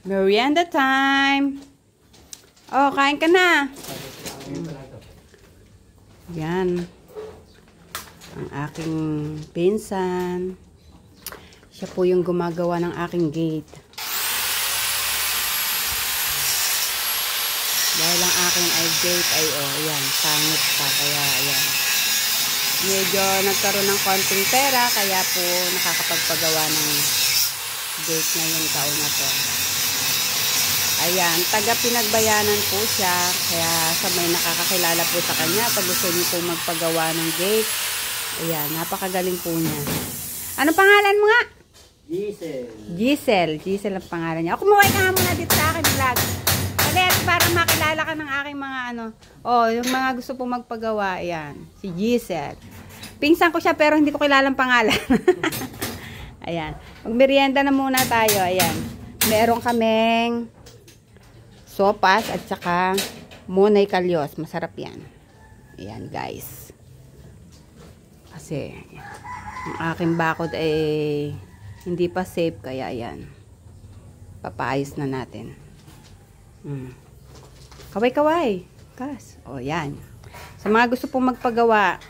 Merienda time. Oh, kain ka na. Yan. Ang aking pinsan. Siya po yung gumagawa ng aking gate. Dahil ang aking gate ay yan, pangit pa. Kaya yan. Medyo nagkaroon ng konting pera. Kaya po nakakapagpagawa ng gate ngayong taon na to. Ayan, taga Pinagbayanan po siya. Kaya sa may nakakakilala po sa kanya, pag gusto niyo po magpagawa ng gate, ayan, napakagaling po niya. Anong pangalan mo nga? Giselle ang pangalan niya. O, kumuhay ka nga muna dito sa akin vlog. Para makilala ka ng aking mga yung mga gusto po magpagawa, ayan, si Giselle. Pinsan ko siya pero hindi ko kilalang pangalan. Ayan, magmerienda na muna tayo, ayan. Meron kaming sopas at saka Monay Kalyos. Masarap yan. Ayan guys. Kasi ang aking bakod ay hindi pa safe. Kaya ayan. Papaayos na natin. Kaway-kaway. Kas. O yan. Sa mga gusto pong magpagawa.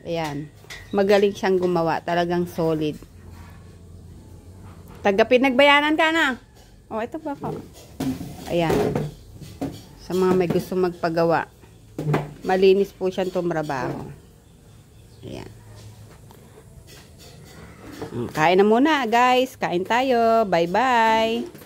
Ayan. Magaling siyang gumawa. Talagang solid. Taga Pinagbayanan ka na. O ito ba ko? Ayan. Sa mga may gusto magpagawa. Malinis po siyang tumrabaho. Ayan. Kain na muna guys. Kain tayo. Bye bye.